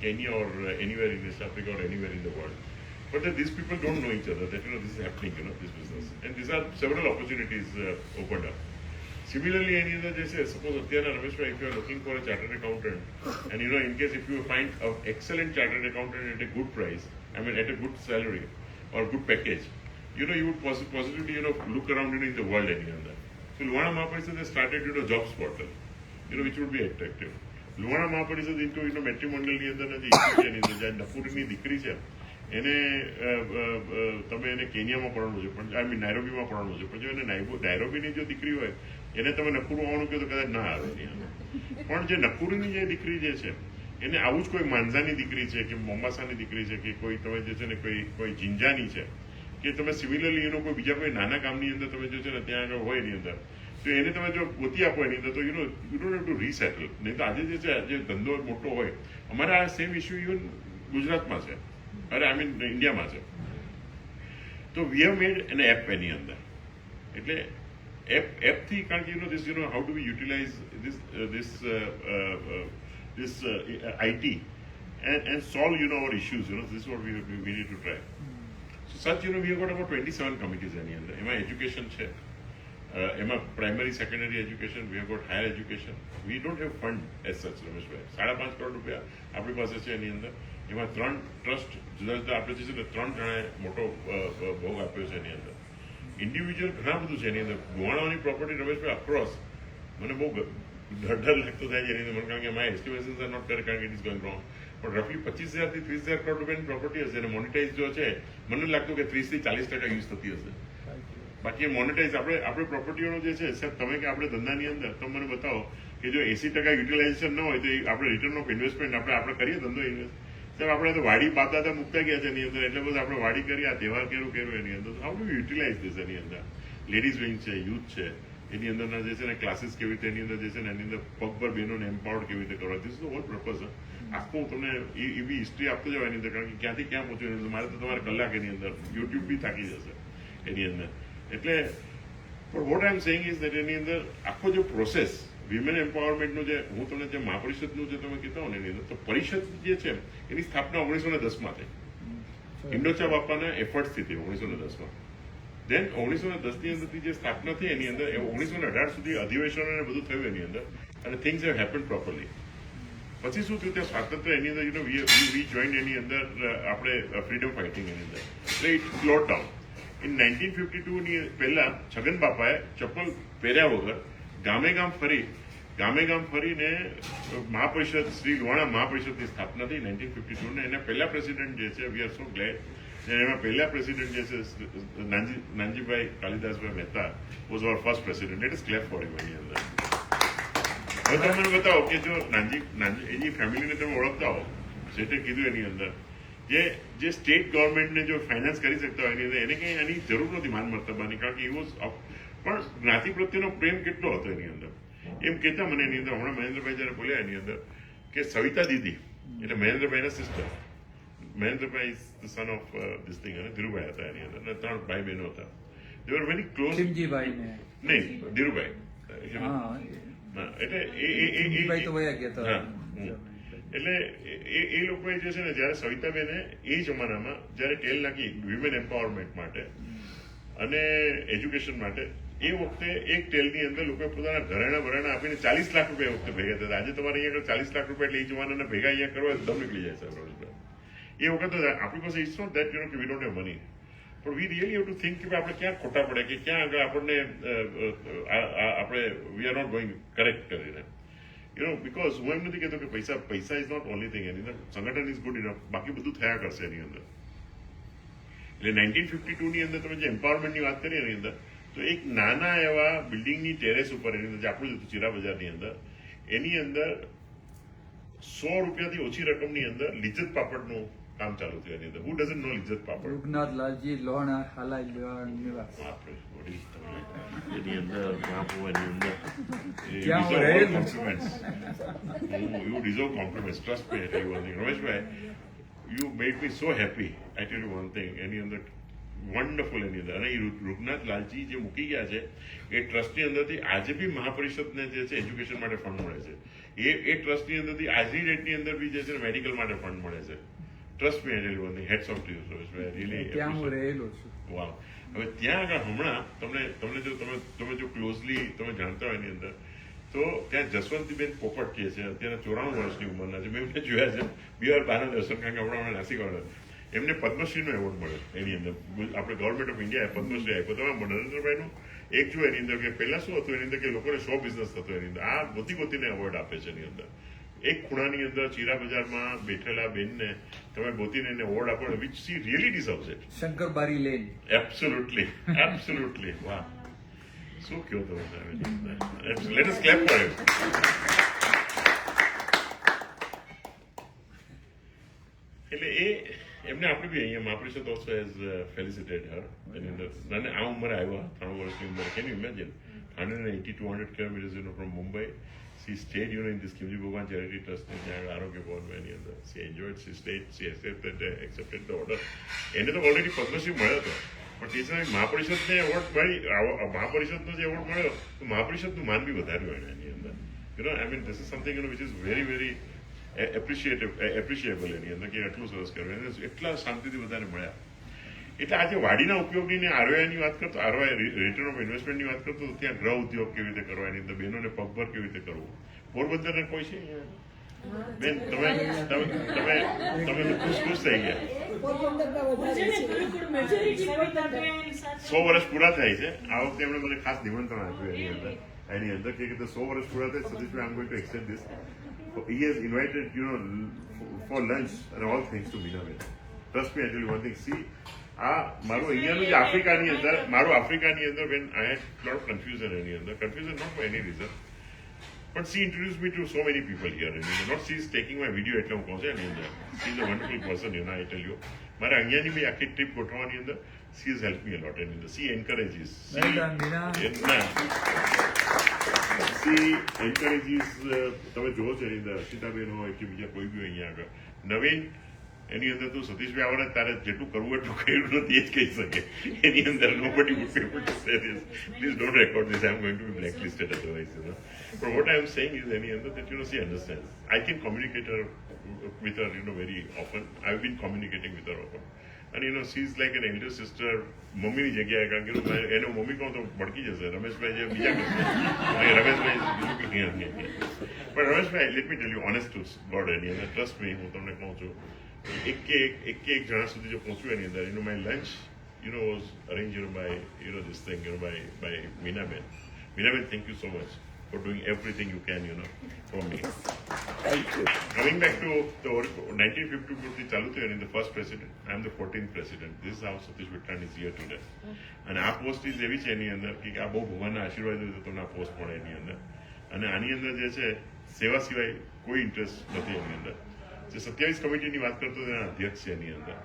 Kenya or anywhere in West Africa or anywhere in the world. But these people don't know each other, that this is happening, this business. And these are several opportunities opened up. Similarly, any other, suppose Atyana Rameshwar, if you are looking for a chartered accountant, and in case if you find an excellent chartered accountant at a good price, at a good salary or good package, you would positively, look around in the world any other. So Luana Mahaprajha they started, jobs portal, which would be attractive. Luana Mahaprajha into matrimonial ની અંદર જે institution છે, જ્યાં નકુરની દીકરી છે, એને તમે એને કેન્યામાં પડાવવાનું છે, પણ નાયરોબીમાં પડાવવાનું છે, પણ જો એને નાયરોબીની જો દીકરી હોય એને તમે નકુરુ આવવાનું કહો તો કદાચ ના આવે એની અંદર. પણ જે નકુરુની જે દીકરી જે છે એને આવું જ કોઈ માંઝાની દીકરી છે કે મોમ્બાસાની દીકરી છે કે કોઈ તમે જે છે ને કોઈ જિંજાની છે કે તમે સિમિલરલી કોઈ બીજા કોઈ નાના કામની અંદર તમે જો છે ને ત્યાં આગળ હોય એની અંદર, તો એને તમે જો ગોતી આપો એની અંદર તો યુ ડોન્ટ હેવ ટુ રીસેટલ. નહીં તો આજે જે છે જે ધંધો મોટો હોય અમારે આ સેમ ઇસ્યુ ઇવન ગુજરાતમાં છે, આઈ મીન ઇન્ડિયામાં છે. તો we have made an app એની અંદર. એટલે એપથી કારણ કે how do we utilise this IT and solve our issues. This is what we need to try. So such we have got about 27 committees any અંદર. એમાં education છે, એમાં primary secondary education, we have got higher education. We don't have fund as such, Rameshbhai. 5.5 crore રૂપિયા આપણી પાસે છે એની અંદર. એમાં 3 ટ્રસ્ટ જુદા જુદા આપણે છે ને 3 જણાએ મોટો ભોગ આપ્યો છે એની અંદર. ઇન્ડિવિજ્યુઅલ ઘણા બધું છે એની અંદર. ગોવાણાની પ્રોપર્ટી રમેશભાઈ અક્રોસ મને બહુ ડર લાગતો થાય છે એની અંદર, કારણ કે માય એસ્ટિમેશન્સ આર નોટ કરેક્ટ, કારણ કે ઇટ ઇઝ ગોઈંગ રોંગ. પણ રફલી 25,000 થી 30,000 કરોડ રૂપિયાની પ્રોપર્ટી હશે અને મોનિટાઇઝ જો છે મને લાગતું કે 30 થી 40% યુઝ થતી હશે. બાકી એ મોનિટાઇઝ આપણે પ્રોપર્ટીઓનો જે છે સાહેબ, તમે કે આપણે ધંધાની અંદર તમે મને બતાવો કે જો 80% યુટિલાઇઝેશન ન હોય તો આપણે રિટર્ન ઓફ ઇન્વેસ્ટમેન્ટ આપણે કરીએ ધંધો ઇન્વેસ્ટ. સાહેબ આપણે તો વાડી પાતા મૂકતા ગયા છે એની અંદર, એટલે બધું આપણે વાડી કરી આ તહેવાર કર્યું એની અંદર. હાઉ ડુ યુટિલાઇઝ ધીસ એની અંદર? લેડીઝ વિંગ છે, યુથ છે, એની અંદરના જે છે ને ક્લાસીસ કેવી રીતે એની અંદર જે છે ને એની અંદર પગભર બહેનોને એમ્પાવર્ડ કેવી રીતે કરવા, this is the whole purpose. આખું તમને એવી હિસ્ટ્રી આપતો જાવ એની અંદર, કારણ કે ક્યાંથી ક્યાં પહોંચ્યું મારે તો તમારે કલાક એની અંદર યુટ્યુબ બી થાકી જશે એની અંદર. એટલે પણ what I am saying is that એની અંદર આખો જે પ્રોસેસ વિમેન એમ્પાવરમેન્ટનું જે હું તમને જે મહાપરિષદનું જે તમે કીધા હો ને એની અંદર, તો પરિષદ જે છે એની સ્થાપના 1910માં થઈ. ઇન્ડોચા બાપાના એફર્ટ્સથી થઈ 1910માં. દેન 1910 ની અંદરથી જે સ્થાપના થઈ એની અંદર 1918 સુધી અધિવેશન અને બધું થયું એની અંદર, અને થિંગ્સ હેવ હેપન પ્રોપરલી. પછી શું થયું, ત્યાં સ્વાતંત્ર્ય એની અંદર વી જોઈન એની અંદર આપણે ફ્રીડમ ફાઇટિંગ એની અંદર, એટલે ઇટ સ્લોડ ડાઉન. ઇન 1952 ની પહેલા છગન બાપાએ ચપ્પલ પહેર્યા વગર ગામે ગામ ફરીને મહાપરિષદ શ્રી લુહાણા મહાપરિષદની સ્થાપના થઈ 1952 ને. એના પહેલા પ્રેસિડેન્ટ જે છે, વી આર સો ગ્લેડ, એમાં પહેલા પ્રેસિડેન્ટ જે છે Nanjibhai Kalidasbhai Mehta was our first president. Let us clap for him એની અંદર. હવે તમે મને બતાવો કે જો એની ફેમિલીને તમે ઓળખતા હો, જેટે કીધું એની અંદર જે સ્ટેટ ગવર્મેન્ટને જો ફાઇનાન્સ કરી શકતા હોય એની અંદર એને કંઈ એની જરૂર નથી માન મર્તબાની, કારણ કે એ વોઝ પણ જ્ઞાતિ પ્રત્યેનો પ્રેમ કેટલો હતો એની અંદર. એમ કહેતા મને એની અંદર હમણાં મહેન્દ્રભાઈ જયારે બોલ્યા એની અંદર કે સવિતા દીદી એટલે મહેન્દ્રભાઈના sister, Mahendrabhai is the son of this thing, અને ધીરુભાઈ હતા એની અંદર, 3 ભાઈ બહેનો હતા. They were very close. નહીં, ધીરુભાઈ. એટલે એ લોકોએ જે છે ને જયારે સવિતાબેને એ જમાનામાં જયારે ટેલ નાખી વિમેન એમ્પાવરમેન્ટ માટે અને એજ્યુકેશન માટે, એ વખતે એક ટેલની અંદર લોકો પોતાના ઘરેણા આપીને 40 લાખ રૂપિયા વખતે ભેગા થતા. આજે તમારે અહીંયા 40 લાખ રૂપિયા એટલે એ જમાનાના ભેગા અહીંયા કરવા દમ નીકળી જાય સાહેબ. એ વખત આપણી પાસે ઇટ્સ નોટ દેટ કે વી ડોન્ટ હેવ મની, પણ we really have to think કે આપણે ક્યાં ખોટા પડે, કે ક્યાં આગળ આપણને આપણે we are not going correct કરીને. બીકોઝ હું એમ નથી કહેતો કે પૈસા ઇઝ નોટ ઓનલી થિંગ એની અંદર, સંગઠન ઇઝ ગુડ ઇનફ, બાકી બધું થયા કરશે એની અંદર. એટલે 1952 ની અંદર તમે જે એમ્પાવરમેન્ટની વાત કરી એની અંદર, તો એક નાના એવા બિલ્ડિંગની ટેરેસ ઉપર એની અંદર જે આપણું હતું ચીરા બજારની અંદર, એની અંદર 100 રૂપિયાથી ઓછી રકમની અંદર લિજ્જત પાપડનું કામ ચાલુ થયું એની અંદર. હુ ડઝન્ટ નો લિજ્જત પાપડ? રૂગનાથ લાલજી લોહાણા હાલા નિવાસ. એની અંદર એની અંદર you deserve compliments, trust me. Rameshbhai, you made me so happy. I tell you one thing, એની અંદર વન્ડરફુલ એની અંદર. અને એ રૂગનાથ લાલજી જે મૂકી ગયા છે એ ટ્રસ્ટની અંદરથી આજે બી મહાપરિષદને જે છે એજ્યુકેશન માટે ફંડ મળે છે. એ ટ્રસ્ટની અંદરથી આજની ડેટની અંદર બી જે છે મેડિકલ માટે ફંડ મળે છે. Trust me, I tell you heads of to you really. ત્યાં હું રહેલો છું. વાવ. હવે ત્યાં આગળ હમણાં તમે જો ક્લોઝલી તમે જાણતા હોય એની અંદર, તો ત્યાં જસવંતીબેન પોપટ કહે છે, અત્યારે 94 વર્ષની ઉંમરના છે. મેં એમને જોયા છે બિહાર બહારના દર્શન, કારણ કે હમણાં નાસિક વાળા. એમને પદ્મશ્રીનો એવોર્ડ મળ્યો એની અંદર. આપણે ગવર્મેન્ટ ઓફ ઇન્ડિયાએ પદ્મશ્રી આપ્યો. તમે નરેન્દ્રભાઈનું એક જો એની અંદર કે પહેલા શું હતું એની અંદર કે લોકોને શો બિઝનેસ થતો એની અંદર, આ ગોતીને એવોર્ડ આપે છે એની અંદર. એક ખૂણાની અંદર ચીરા બજારમાં બેઠેલા બેનને તમે ગોતીને એને એવોર્ડ આપો, which C really deserves it. Shankar બારી લેન. એબ્સોલ્યુટલી. વાહ, શું કહો તમે? લેટ અસ ક્લેપ ફોર હિમ. એટલે એમને આપણે બી અહીંયા મહાપરિષદ ઓલ્સો હેઝ ફેલિસિટેડ હર એની અંદર. અને આ ઉંમરે આવ્યા, 3 વર્ષની ઉંમરે. Can you imagine? 180-200 kilometres from Mumbai. she stayed, in this Kimji Bhagwan Charity Trust in Arogya Bhavan. She enjoyed, she stayed, she accepted the order. એને તો ઓલરેડી પદ્મશ્રી મળ્યો હતો, પણ તે સમયે મહાપરિષદને એવોર્ડ મળી, મહાપરિષદનો જે એવોર્ડ મળ્યો તો મહાપરિષદનું માન બી વધાર્યું એની અંદર. I mean, this is something which is very, very appreciable એની અંદર કે એટલું સરસ કર્યું, એટલા શાંતિથી બધાને મળ્યા. એટલે આજે વાડીના ઉપયોગની ને આરઓઆઈની વાત કરતો, આરઓઆઈ રિટર્ન ઓફ ઇન્વેસ્ટમેન્ટની વાત કરતો, ત્યાં ગ્રહ ઉદ્યોગ કેવી રીતે કરવા, એની અંદર બહેનોને પગભર કેવી રીતે કરવું. પોરબંદરને કોઈ છે બેન? તમે ખુશ થઈ ગયા. 100 વર્ષ પૂરા થાય છે આ વખતે. એમણે મને ખાસ નિમંત્રણ આપ્યું એની અંદર કે 100 વર્ષ પૂરા થાય. Satishbhai, I am going to extend this. He has invited, for lunch and all things to Minaben. Trust me, I tell you one thing. See, મારું અહીંયાનું જે આફ્રિકાની અંદર when I had lot of confusion એની અંદર, confusion not for any reason, but she introduced me to so many people here. Not she is taking my video એટલે હું કહું છું એની અંદર. She is a wonderful person, I tell you. મારે અહીંયાની બી આખી trip ગોઠવવાની અંદર she has helped me a lot. She encourages. She encourages. તમે જોવો છો એની અંદર અર્ષિતાબેન હોય કે બીજા કોઈ બી અહીંયા આગળ નવીન, એની અંદર તું સતીશભાઈ આવડે તારે જેટલું કરવું એટલું કર્યું નથી એ જ કહી શકે એની અંદર. nobody would be able to say this. Please don't record this. I'm going to be blacklisted otherwise. But what I am saying is any under that she understands. I can communicate with her very often. I've been communicating with her often. And she's like an elder sister. મમ્મીની જગ્યાએ, કારણ કે એનો mummy કહું તો ભડકી જશે. રમેશભાઈ જે બીજા રમેશભાઈ પણ Rameshbhai, let me tell you honest to god એની અંદર, ટ્રસ્ટ મી, હું તમને કહું છું, એક જણા સુધી જો પહોંચ્યું એની અંદર, my lunch was arranged by this thing by Minaben. Minaben, thank you so much for doing everything you can for me. Thank you. Coming back to the 1952 ચાલુ થયું, and the first president, I am the 14th president. This is how Satish Vithlani is here today. અને આ post is એવી છે એની અંદર કે આ બહુ ભગવાનના આશીર્વાદ હોય તો તમને આ પોસ્ટ મળે એની અંદર. અને આની અંદર જે છે સેવા સિવાય કોઈ ઇન્ટરેસ્ટ નથી એની અંદર. જે 27 કમિટીની વાત કરતો એના અધ્યક્ષ છે એની અંદર.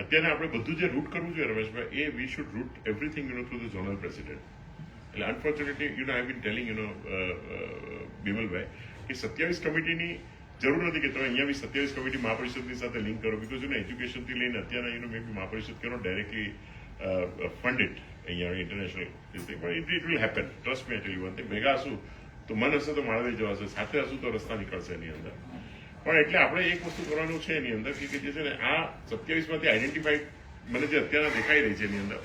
અત્યારે આપણે બધું જે રૂટ કરવું જોઈએ રમેશભાઈ, એ we should route everything through the zonal president. એટલે unfortunately I been telling Bimalbhai કે 27 કમિટીની જરૂર નથી કે તમે અહીંયા બી 27 કમિટી મહાપરિષદની સાથે લિંક કરો, બીકોઝ એજ્યુકેશનથી લઈને અત્યારના મે બી મહાપરિષદ કેનો ડાયરેક્ટલી ફંડ ઇટ અહીંયા ઇન્ટરનેશનલ પણ it will happen. Trust me, I tell you one thing. ભેગા હશું તો મન હશે તો માળવે જવાશે, સાથે હશું તો રસ્તા નીકળશે એની અંદર. પણ એટલે આપણે એક વસ્તુ કરવાનું છે એની અંદર કે જે છે ને આ 27માંથી આઈડેન્ટિફાઈડ મને જે અત્યારે દેખાઈ રહી છે એની અંદર,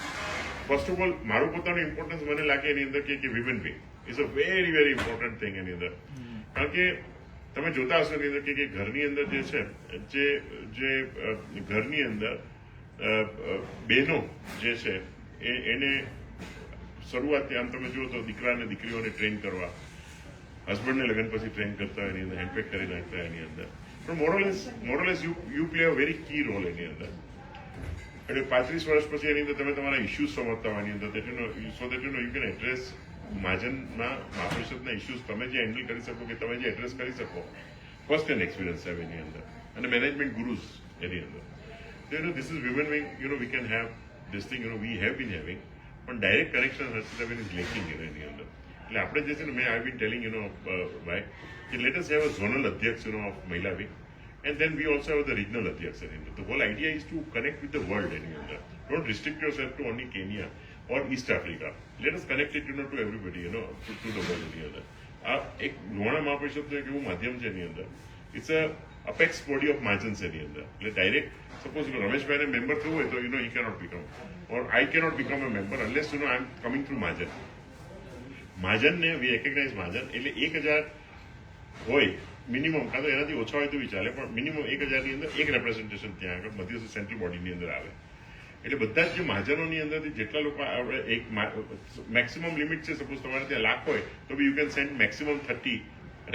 ફર્સ્ટ ઓફ ઓલ મારું પોતાનું ઇમ્પોર્ટન્સ મને લાગે એની અંદર કે વિમેન બી is a very very important thing એની અંદર. કારણ કે તમે જોતા હશો એની અંદર કે ઘરની અંદર જે છે જે ઘરની અંદર બહેનો જે છે એને શરૂઆતથી આમ તમે જુઓ તો દીકરાને દીકરીઓને ટ્રેન કરવા, હસબન્ડને લગ્ન પછી ટ્રેન કરતા હોય એની અંદર, હેન્ડપેક કરી નાખતા એની અંદર. પણ મોરલેસ you play a very key role એની અંદર. એટલે 35 વર્ષ પછી એની અંદર તમે તમારા ઇસ્યુઝ સમજતા હોય એની અંદર, so that you can address મહાજનના મહાપરિષદના ઇસ્યુઝ તમે જે હેન્ડલ કરી શકો, કે તમે જે એડ્રેસ કરી શકો, ફર્સ્ટ હેન્ડ એક્સપિરિયન્સ છે એની અંદર. અને મેનેજમેન્ટ ગુરુઝ એની અંદર. This is women wing, we can have this thing, we have been having, પણ ડાયરેક્ટ કનેક્શન હર્ષિતાબેન ઇઝ લેકિંગ એની અંદર. એટલે આપણે જે છે ને, મેં આઈ બીન ટેલિંગ ભાઈ કે let us have a zonal અધ્યક્ષ ઓફ મહિલા wing, and then we also have the regional adhyaks. The whole idea is to connect with the world. Don't restrict yourself to only Kenya or East Africa. Let us connect it to everybody, to the world. એક લોણા મહાપરિષદનું એક એવું માધ્યમ છે એની અંદર. It's a અપેક્સ body of માર્જન્સ એની અંદર. એટલે direct suppose રમેશભાઈને member થવું હોય તો he cannot become, or I cannot become a member unless I am coming through Mahajan. મહાજનને વી રેકગ્નાઇઝ મહાજન એટલે 1000 હોય મિનિમમ, કાં તો એનાથી ઓછા હોય તો બી ચાલે, પણ મિનિમમ 1000ની અંદર એક રેપ્રેઝન્ટેશન ત્યાં આગળ મધ્ય સેન્ટ્રલ બોડીની અંદર આવે. એટલે બધા જ જે મહાજનોની અંદરથી જેટલા લોકો આપણે એક મેક્સિમમ લિમિટ છે, સપોઝ તમારે ત્યાં 1,00,000 હોય તો બી you can send maximum 30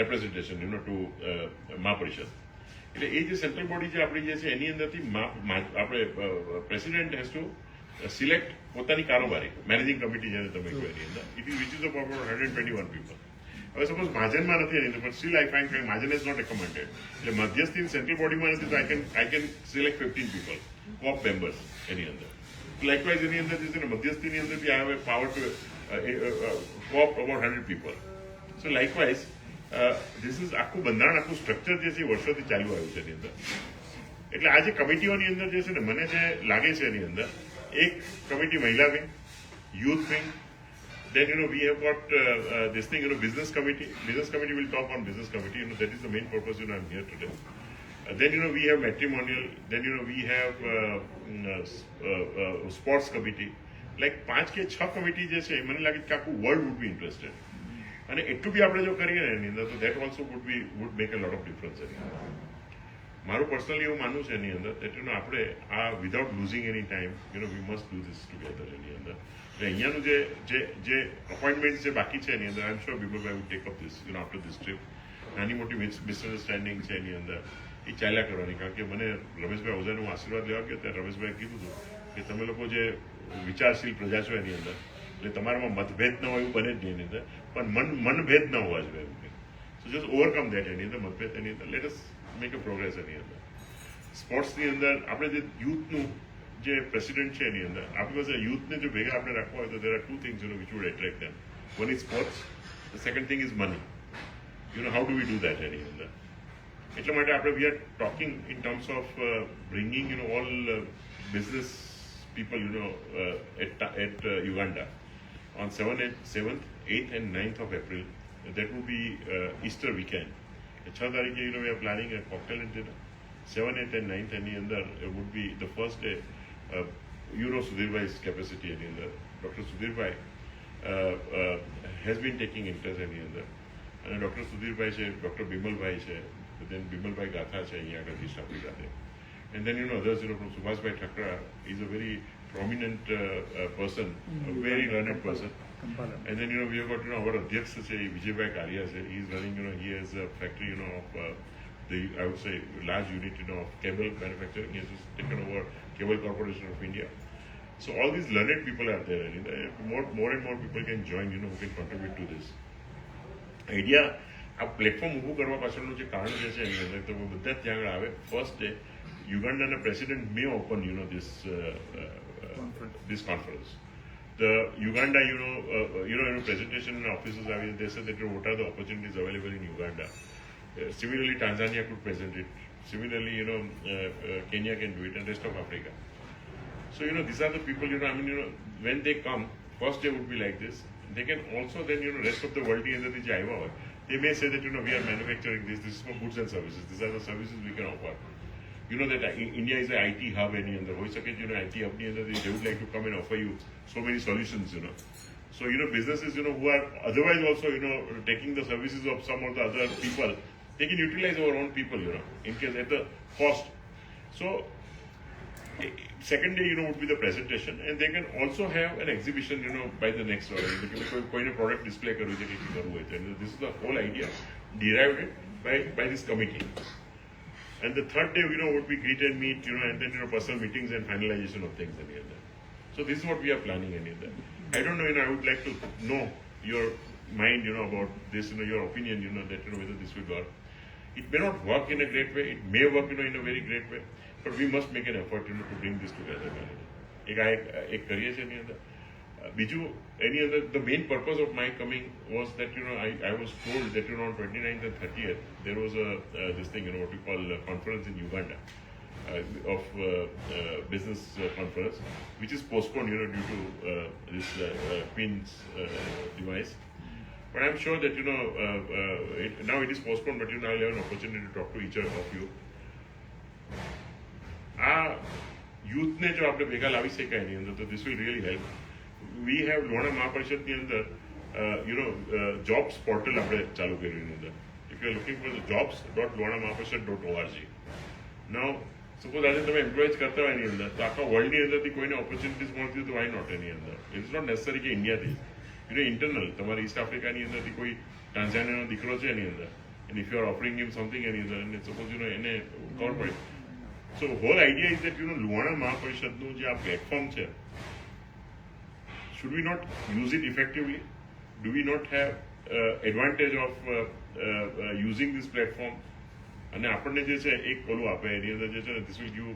representation to Mahaparishad. એટલે એ જે સેન્ટ્રલ બોડી જે આપણી જે છે એની અંદરથી આપણે પ્રેસિડેન્ટ હેઝ ટુ સિલેક્ટ પોતાની કારોબારી મેનેજિંગ કમિટી જેને તમે કહો એની અંદર, it is which is of about 121 people. હવે સપોઝ મહાજનમાં નથી એની અંદર, પણ still I find Mahajan is not recommended. એટલે મધ્યસ્થી સેન્ટ્રલ બોડીમાં નથી તો I can select 15 people co-opt members એની અંદર. લાઇકવાઇઝ એની અંદર જે છે ને મધ્યસ્થીની અંદર બી I have power to co-opt about 100 people. So likewise this is આખું બંધારણ, આખું સ્ટ્રક્ચર જે છે એ વર્ષોથી ચાલુ આવ્યું છે એની અંદર. એટલે આ જે કમિટીઓની અંદર જે છે ને, મને જે લાગે છે એની અંદર એક કમિટી મહિલા wing, youth wing, then we have got this thing, business committee. Business committee will talk on business committee. That is the main purpose. I'm here today. Then we have matrimonial. Then we have sports committee. Like 5 કે 6 committee જે છે મને લાગે કે આખું world would be interested, અને એટલું બી આપણે જો કરીએ ને એની અંદર તો that also would make a lot of difference. મારું પર્સનલી એવું માનવું છે એની અંદર દેટ આપણે આ without losing any time we must do this together એની અંદર. એટલે અહીંયાનું જે અપોઇન્ટમેન્ટ જે બાકી છે એની અંદર આઈ એમ શ્યોર બિમલભાઈ would take up this after this trip. નાની મોટી મિસઅન્ડરસ્ટેન્ડિંગ છે એની અંદર એ ચાલ્યા કરવાની. કારણ કે મને રમેશભાઈ ઓઝાને હું આશીર્વાદ લેવા ગયો ત્યારે રમેશભાઈ કીધું હતું કે તમે લોકો જે વિચારશીલ પ્રજા છો એની અંદર, એટલે તમારામાં મતભેદ ન હોય એવું બને જ નહીં એની અંદર, પણ મનભેદ ન હોવા જોઈએ એવું. સો જસ્ટ ઓવરકમ દેટ એની અંદર મતભેદ એની અંદર let us make a progress એની અંદર. સ્પોર્ટ્સની અંદર આપણે જે યુથનું જે પ્રેસિડેન્ટ છે એની અંદર આપણી પાસે યુથને જો ભેગા આપણે રાખવા હોય તો there are 2 things which would attract them. One is sports, the second thing is money. How do we do that એની અંદર? એટલા માટે આપણે we are talking in terms of bringing all business people at Uganda on 7th, 8th and 9th of April. That would be Easter weekend. 6 તારીખે we are planning a cocktail and dinner. 7th, 8th and 9th એની અંદર would be the first day. Sudhir's capacity એની અંદર Dr. Sudhirભાઈ has been taking interest એની અંદર, અને Dr. Sudhirભાઈ છે, Dr. બિમલભાઈ છે, then બિમલભાઈ ગાથા છે અહીંયા આગળ East આફ્રિકાથી, and then others from Subhasbhai Thakra is a very prominent person, a very learned person. And then we have got our Adhyaksh છે Vijayભાઈ Karia છે, he is running he has a factory of the I would say large unit of cable manufacturing. He has taken over Cable Corporation of India. So all these learned people are there, and more and more people can join who can contribute to this idea. આ platform ઊભું કરવા પાછળનું જે કારણ જે છે એની અંદર તો બધા જ ત્યાં આગળ આવે. ફર્સ્ટ ડે યુગાન્ડાના president may open this conference. The Uganda presentation and offices are they said that what are the opportunities available in Uganda. Similarly Tanzania could present it, similarly Kenya can do it, and rest of Africa. So these are the people when they come, first day would be like this. They can also then rest of the world they may say that we are manufacturing this is for goods and services, these are the services we can offer. That India is an IT hub any other voice IT hub they would like to come and offer you so many solutions. So businesses who are otherwise also taking the services of some of the other people, they can utilize our own people in case at the cost. So second day would be the presentation, and they can also have an exhibition by the next hour. Point a product display karu je ki karu hai. This is the whole idea derived by this committee. And the third day would be greet and meet and then personal meetings and finalization of things in here. So this is what we are planning in here. I don't know, I would like to know your mind about this, your opinion that whether this will work. It may not work in a great way, it may work in a very great way, but we must make an effort to bring this together. એક કરીએ છીએ એની અંદર. બીજું એની અંદર the main purpose of my coming was that I was told that on 29th and 30th there was this thing what we call conference in Uganda of business conference, which is postponed due to this Queen's demise. But I'm sure that now it is postponed, but I'll have an opportunity to talk to each of you. Youth ne jo apne bhega lavi shakaye ni andar, so this will really help. We have Luhana Mahaparishad ni andar jobs portal apne chalu karyu ni andar. If you are looking for the jobs.luhanamahaparishad.org. Now suppose આજે તમે employ કરતા હોય એની અંદર તો આખા વર્લ્ડની અંદરથી કોઈને ઓપોર્ચ્યુનિટીઝ મળતી હોય તો વાય નોટ એની અંદર. ઇટ્સ નોટ નેસેસરી કે ઇન્ડિયાથી ઇન્ટરનલ તમારે ઈસ્ટ આફ્રિકાની અંદરથી કોઈ ટાન્ઝાનિયાનો દીકરો છે એની અંદર, and if you are offering him something એની અંદર અને સપોઝ એને ખબર પડે. So whole idea is that Luhana મહાપરિષદનું જે આ પ્લેટફોર્મ છે, should we not use it effectively? Do we not have advantage of using this platform? અને આપણને જે છે એક ઓલું આપે એની અંદર જે છે ને this will give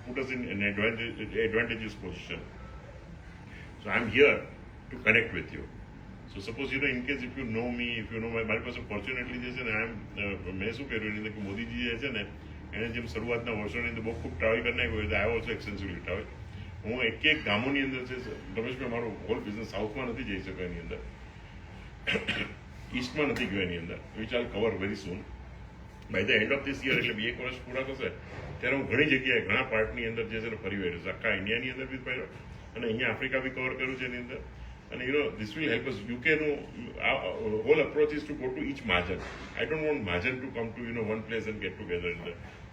put us in an advantageous position. So I'm here to connect with you. So suppose, in case if you know me, if you know મારી પાસે ફોર્ચ્યુનેટલી જે છે ને મેં શું કર્યું એની અંદર કે મોદીજી જે છે ને એને જેમ શરૂઆતના વર્ષોની અંદર બહુ ખૂબ ટ્રાવેલ કરી નાખ્યું એટલે આઈ ઓલ્સો એક્સટેન્સિવલી ટ્રાવેલ. હું એક ગામોની અંદર છે રમેશભાઈ, મારો હોલ બિઝનેસ સાઉથમાં નથી જઈ શક્યો એની અંદર, ઈસ્ટમાં નથી ગયો એની અંદર, which all cover very soon. By the end of this year, એટલે 2 વર્ષ પૂરા થશે ત્યારે હું ઘણી જગ્યાએ ઘણા પાર્ટની અંદર જે છે ને ફરી વળ્યો છે. આખા ઇન્ડિયાની અંદર બી ફર્યો અને અહીંયા આફ્રિકા બી કવર કર્યું છે એની અંદર. And this will help us. UK, whole approach is to go to each margin. I don't want margin to come to one place and get together.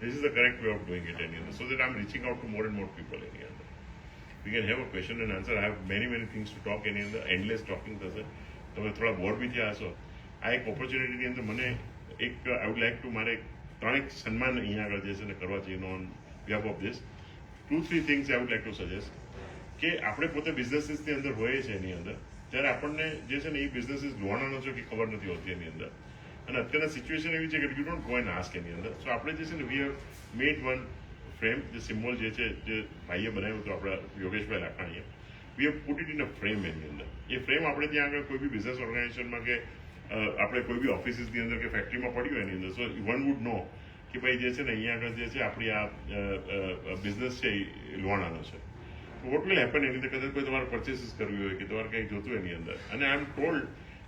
This is the correct way of doing it, so that I'm reaching out to more and more people. We can have a question and answer. I have many things to talk. Endless talking. તમે થોડા board બી થયા હશો. આ એક ઓપોર્ચ્યુનિટીની અંદર મને I would like to મારે 3 સન્માન અહીંયા આગળ જે છે ને કરવા છે on behalf of this. 2-3 things I would like to suggest. કે આપણે પોતે બિઝનેસીસની અંદર હોઈએ છીએ એની અંદર, ત્યારે આપણને જે છે ને એ બિઝનેસીસ જોવાનો છે કે ખબર નથી હોતી એની અંદર. અને અત્યારના સિચ્યુએશન એવી છે કે you don't go and ask એની અંદર. સો આપણે જે છે ને we have made one frame, જે સિમ્બોલ જે છે જે ભાઈએ બનાવ્યું હતું આપણા યોગેશભાઈ લાખાણીએ, we have put it in a frame એની અંદર. એ ફ્રેમ આપણે ત્યાં આગળ કોઈ બી બિઝનેસ ઓર્ગેનાઇઝેશનમાં કે આપણે કોઈ બી ઓફિસીસની અંદર કે ફેક્ટરીમાં પડ્યું એની અંદર, સો વન વુડ નો કે ભાઈ જે છે ને અહીંયા આગળ જે છે આપણી આ બિઝનેસ છે એ લોહાણાનો છે. વોટ વિલ હેપન એની અંદર કદાચ કોઈ તમારે પરચેસીસ કરવી હોય કે તમારે કંઈક જોતું એની અંદર, અને આઈ એમ ટોલ્ડ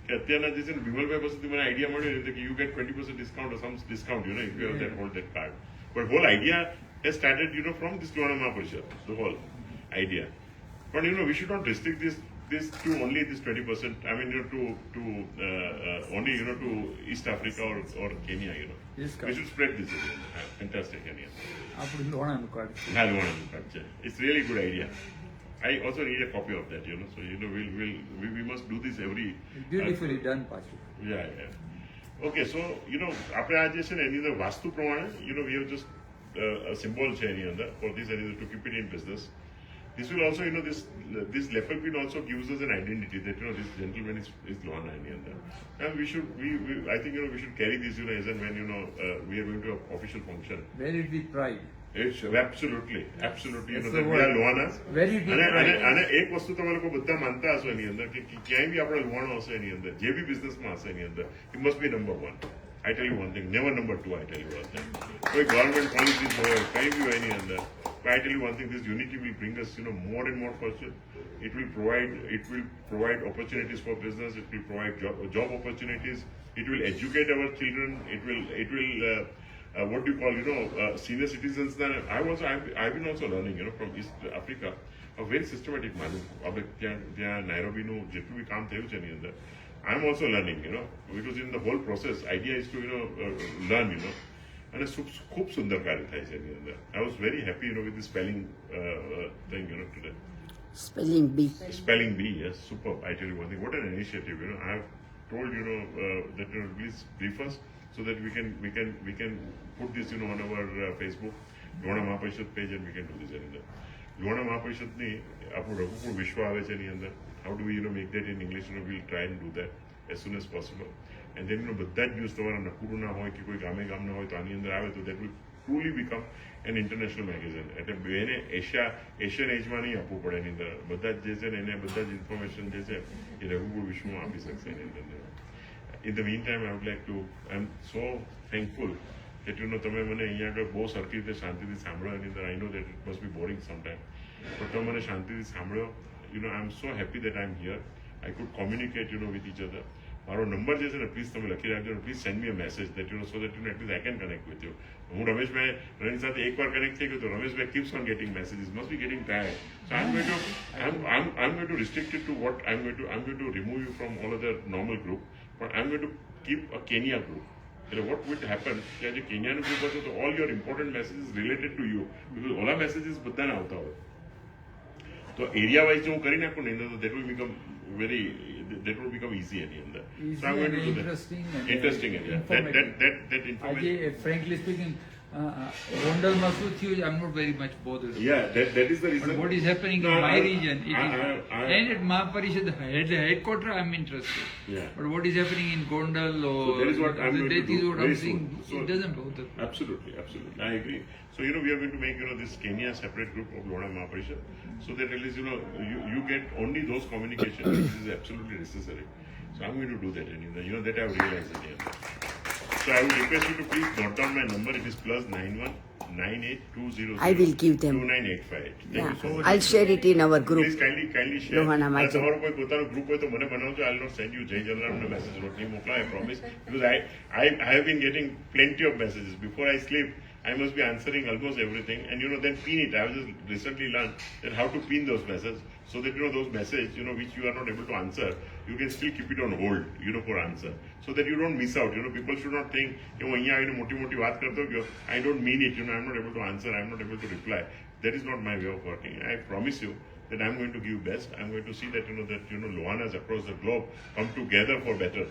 કે અત્યારના જે છે ને વિમલભાઈ પાસેથી મને આઈડિયા મળ્યો કે you get 20% discount or some discount, if you have that hold that card. But whole idea has started, from this Lohaણા Mahaparishad, the whole idea. But we should not restrict this to only this 20%. I mean, to only to East Africa or Kenya. Yes, we should spread this. Fantastic, Kenya. Lohaણા card. It's really good idea. I also need a copy of that. So we must do this every. Beautifully done, Pachu. Yeah. Okay, so આપણે આ જે છે ને એની અંદર વાસ્તુ પ્રમાણે we have just a symbol છે એની અંદર for this to keep it in business. This will also, this leopard print also gives us an identity that, this gentleman is Lohaણા in the end. And I think, we should carry this, as and when, we are going to an official function. Where it be pride? It's absolutely, that we are Lohanas. Where it be pride? અને એક વસ્તુ તમે લોકો બધા માનતા હશો એની અંદર કે ક્યાંય બી આપણે લોહાણો હશે એની અંદર, જે બી બિઝનેસમાં હશે એની અંદર, it must be number 1. I tell you one thing, never number 2. I tell you one thing. કોઈ ગવર્મેન્ટ પોલિસીસ હોય કંઈ બી હોય એની અંદર, but I tell you one thing, this unity will bring us, more and more fortune. It will provide opportunities for business. It will provide job opportunities. It will educate our children. It will what do you call, senior citizens. Then I've been also learning, from East Africa, a very systematic manner. ત્યાં નાયરોબીનું જેટલું બી કામ થયું છે એની અંદર, I'm also learning, because in the whole process, idea is to, learn, and it's ખૂબ સુંદર કાર્ય થાય છે એની અંદર. I was very happy, with the spelling thing, today. Spelling bee, yes, superb. I tell you one thing, what an initiative, I have told, that please brief us so that we can put this, on our Facebook, Lohaણા Mahaparishad page, and we can do this એની અંદર. Lohaણા Mahaparishadની આપણું રઘુકુળ વિશ્વ આવે છે એની અંદર. How do we, make that in English? We'll try and do that as soon as possible. And then, બધા જ news તમારા નકુરુ ના હોય કે કોઈ ગામે ગામના હોય તો આની અંદર આવે તો that will truly become an international magazine. એટલે એને એશિયન એજમાં નહીં આપવું પડે એની અંદર. બધા જ જે છે ને એને બધા જ ઇન્ફોર્મેશન જે છે એ રઘુકુળ વિશ્વમાં આપી શકશે એની અંદર. In the meantime, I would like to, I'm so thankful that, તમે મને અહીંયા આગળ બહુ સરખી રીતે શાંતિથી સાંભળો એની અંદર. I know that it must be boring sometime, but તમે મને શાંતિથી સાંભળો. I'm so happy that I'm here. I could communicate, with each other. મારો નંબર જે છે ને પ્લીઝ તમે લખી રાખજો. Please send me a message that so that at least I can connect with you. હું રમેશભાઈ સાથે એકવાર કનેક્ટ થઈ ગયો તો Rameshbhai keeps on getting messages, must be getting tired. So I'm going to restrict it to what I'm going to remove you from all other normal group, but I'm going to keep a Kenya group. What would happen કે જે કેન્યાનું group હશે તો all your important messages related to you, because Ola messages બધાને આવતા હોય તો area wise જો હું કરી નાખું ને તો that will become easy in the end. So I'm going to do interesting area. That information. Frankly speaking, Gondalમાં શું થયું, I'm not very much bothered. Yeah, that is the reason. But what is happening in my region, and at Mahaparishad headquarters, I'm interested. Yeah. But what is happening in Gondal or so that is what I'm going to do. I'm saying, it doesn't bother. Absolutely, I agree. So we are going to make this Kenya separate group of Lohaણા Mahaparishad, so that at least you get only those communications which is absolutely necessary. So I'm going to do that, and that I've realized again. So I would request you to please note down my number. It is +91 98 I will give them. 2985. Thank Yeah, you so much. I'll share it in our group. Please kindly share. Lohana Maji. તમારો કોઈ પોતાનો group હોય તો મને બનાવજો. I'll not send you જય જલારામનો message not નહીં મોકલા, I promise, because I have been getting plenty of messages. Before I sleep, I must be answering almost everything, and then pin it. I have just recently learned that how to pin those messages, so that those messages which you are not able to answer, you can still keep it on hold for answer, so that you don't miss out. People should not think અહીંયા આવીને મોટી વાત કરતો ગયો, I don't mean it, I'm not able to answer, I'm not able to reply. That is not my way of working. I promise you that I'm going to give best. I'm going to see that Lohanas across the globe come together for better,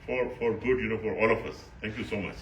for good, for all of us. Thank you so much.